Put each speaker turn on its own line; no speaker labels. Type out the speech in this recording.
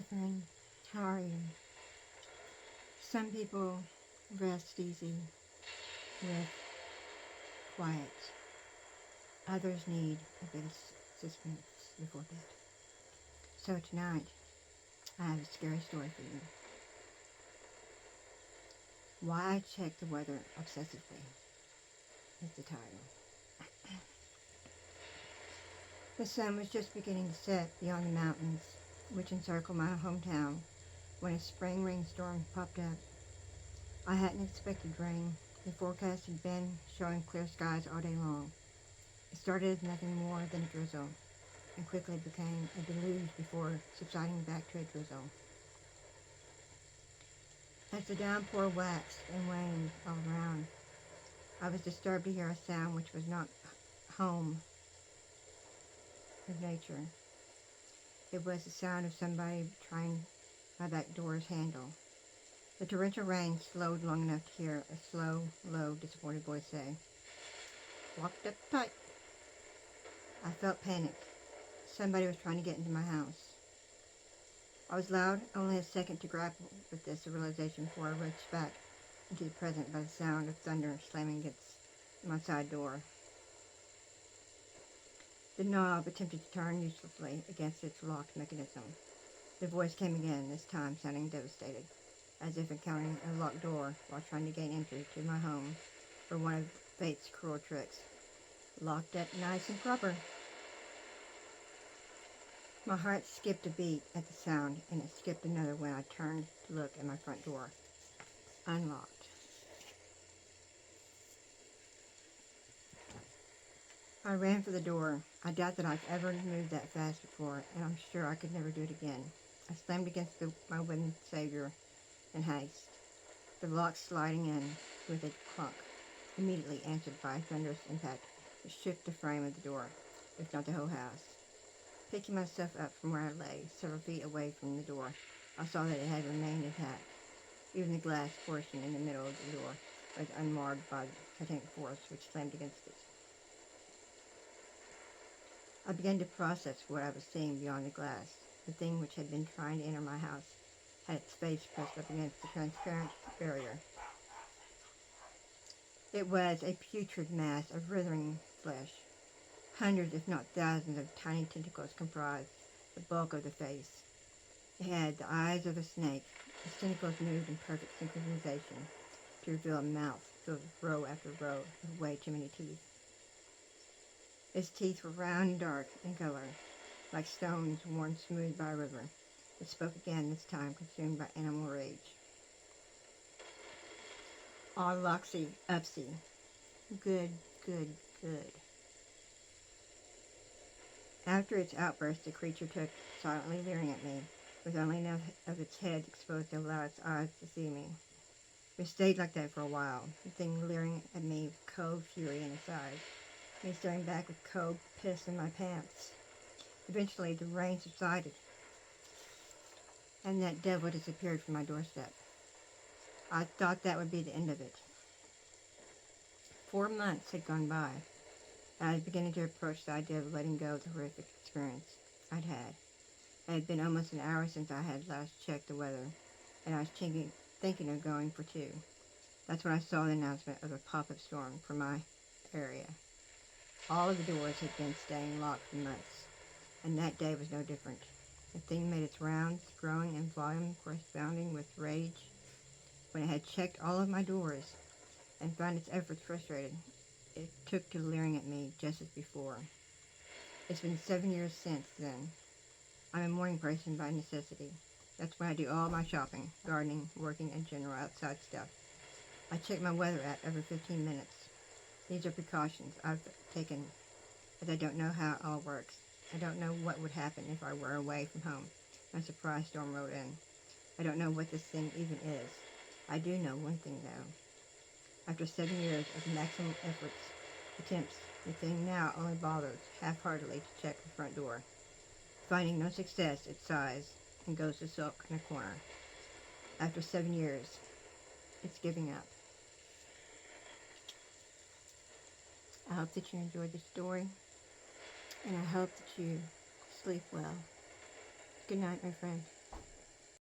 my friend. How are you? Some people rest easy with quiet. Others need a bit of suspense before bed. So tonight, I have a scary story for you. Why I check the weather obsessively is the title. The sun was just beginning to set beyond the mountains, which encircle my hometown, when a spring rainstorm popped up. I hadn't expected rain. The forecast had been showing clear skies all day long. It started as nothing more than a drizzle, and quickly became a deluge before subsiding back to a drizzle. As the downpour waxed and waned all around, I was disturbed to hear a sound which was not home of nature. It was the sound of somebody trying my back door's handle. The torrential rain slowed long enough to hear a slow, low, disappointed voice say, "Locked up tight." I felt panicked. Somebody was trying to get into my house. I was allowed only a second to grapple with this realization before I rushed back into the present by the sound of thunder slamming against my side door. The knob attempted to turn uselessly against its locked mechanism. The voice came again, this time sounding devastated, as if encountering a locked door while trying to gain entry to my home for one of fate's cruel tricks. Locked up nice and proper. My heart skipped a beat at the sound, and it skipped another when I turned to look at my front door. Unlocked. I ran for the door. I doubt that I've ever moved that fast before, and I'm sure I could never do it again. I slammed against my wooden savior in haste, the lock sliding in with a clunk, immediately answered by a thunderous impact that shook the frame of the door, if not the whole house. Picking myself up from where I lay, several feet away from the door, I saw that it had remained intact. Even the glass portion in the middle of the door was unmarred by the titanic force which slammed against it. I began to process what I was seeing beyond the glass. The thing which had been trying to enter my house had its face pressed up against the transparent barrier. It was a putrid mass of writhing flesh. Hundreds, if not thousands, of tiny tentacles comprised the bulk of the face. It had the eyes of a snake. Its tentacles moved in perfect synchronization to reveal a mouth filled with row after row of way too many teeth. Its teeth were round and dark in color, like stones worn smooth by a river. It spoke again, this time consumed by animal rage. "Ah, Loxy, Upsy. Good, good, good." After its outburst, the creature took, silently leering at me, with only enough of its head exposed to allow its eyes to see me. It stayed like that for a while, the thing leering at me with cold fury in its eyes, me staring back with cold piss in my pants. Eventually, the rain subsided, and that devil disappeared from my doorstep. I thought that would be the end of it. 4 months had gone by, and I was beginning to approach the idea of letting go of the horrific experience I'd had. It had been almost an hour since I had last checked the weather, and I was thinking of going for 2. That's when I saw the announcement of a pop-up storm for my area. All of the doors had been staying locked for months, and that day was no different. The thing made its rounds, growing in volume corresponding with rage. When it had checked all of my doors and found its efforts frustrated, it took to leering at me just as before. It's been 7 years since then. I'm a morning person by necessity. That's when I do all my shopping, gardening, working, and general outside stuff. I check my weather app every 15 minutes. These are precautions I've taken, as I don't know how it all works. I don't know what would happen if I were away from home and a surprise storm rolled in. I don't know what this thing even is. I do know one thing, though. After 7 years of maximum attempts, the thing now only bothers half-heartedly to check the front door. Finding no success, it sighs and goes to sulk in a corner. After 7 years, it's giving up. I hope that you enjoyed the story, and I hope that you sleep well. Good night, my friend.